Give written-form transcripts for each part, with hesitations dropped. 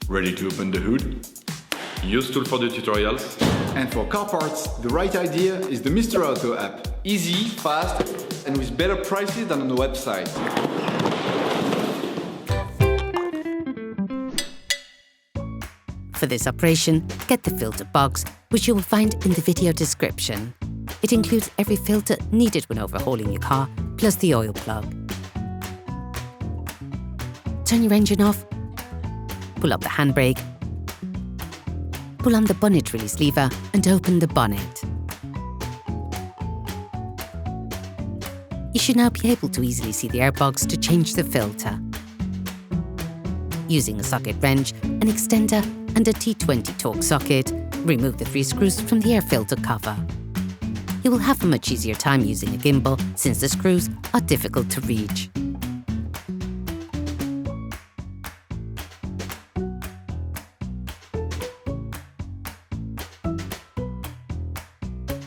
Ready to open the hood? UseTool for the tutorials. And for car parts, the right idea is the Mr. Auto app. Easy, fast, and with better prices than on the website. For this operation, get the filter box, which you will find in the video description. It includes every filter needed when overhauling your car, plus the oil plug. Turn your engine off, pull up the handbrake, pull on the bonnet release lever and open the bonnet. You should now be able to easily see the airbox to change the filter. Using a socket wrench, an extender and a T20 Torx socket, remove the 3 screws from the air filter cover. You will have a much easier time using a gimbal since the screws are difficult to reach.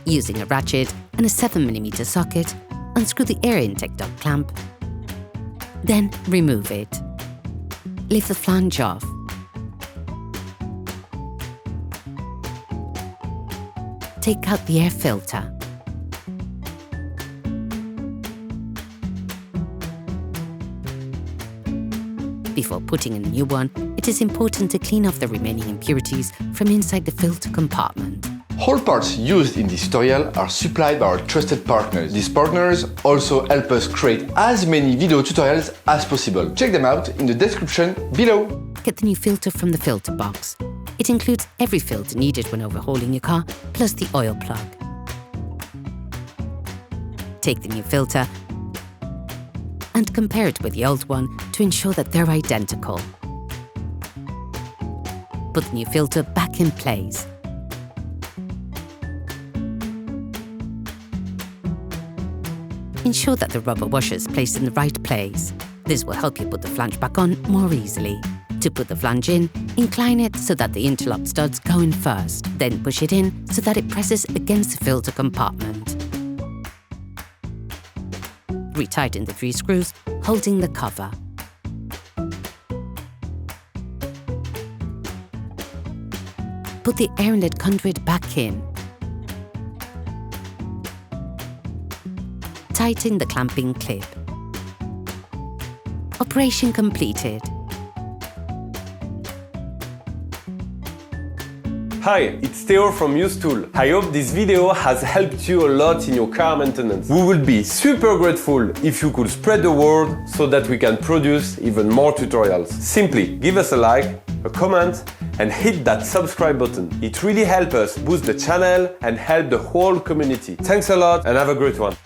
Using a ratchet and a 7mm socket, unscrew the air intake duct clamp, then remove it. Lift the flange off. Take out the air filter. Before putting in a new one, it is important to clean off the remaining impurities from inside the filter compartment. All parts used in this tutorial are supplied by our trusted partners. These partners also help us create as many video tutorials as possible. Check them out in the description below. Get the new filter from the filter box. It includes every filter needed when overhauling your car, plus the oil plug. Take the new filter and compare it with the old one to ensure that they're identical. Put the new filter back in place. Ensure that the rubber washer is placed in the right place. This will help you put the flange back on more easily. To put the flange in, incline it so that the interlock studs go in first. Then push it in so that it presses against the filter compartment. Retighten the 3 screws, holding the cover. Put the air inlet conduit back in. Tighten the clamping clip. Operation completed. Hi, it's Theo from UseTool. I hope this video has helped you a lot in your car maintenance. We would be super grateful if you could spread the word so that we can produce even more tutorials. Simply give us a like, a comment, and hit that subscribe button. It really helps us boost the channel and help the whole community. Thanks a lot and have a great one.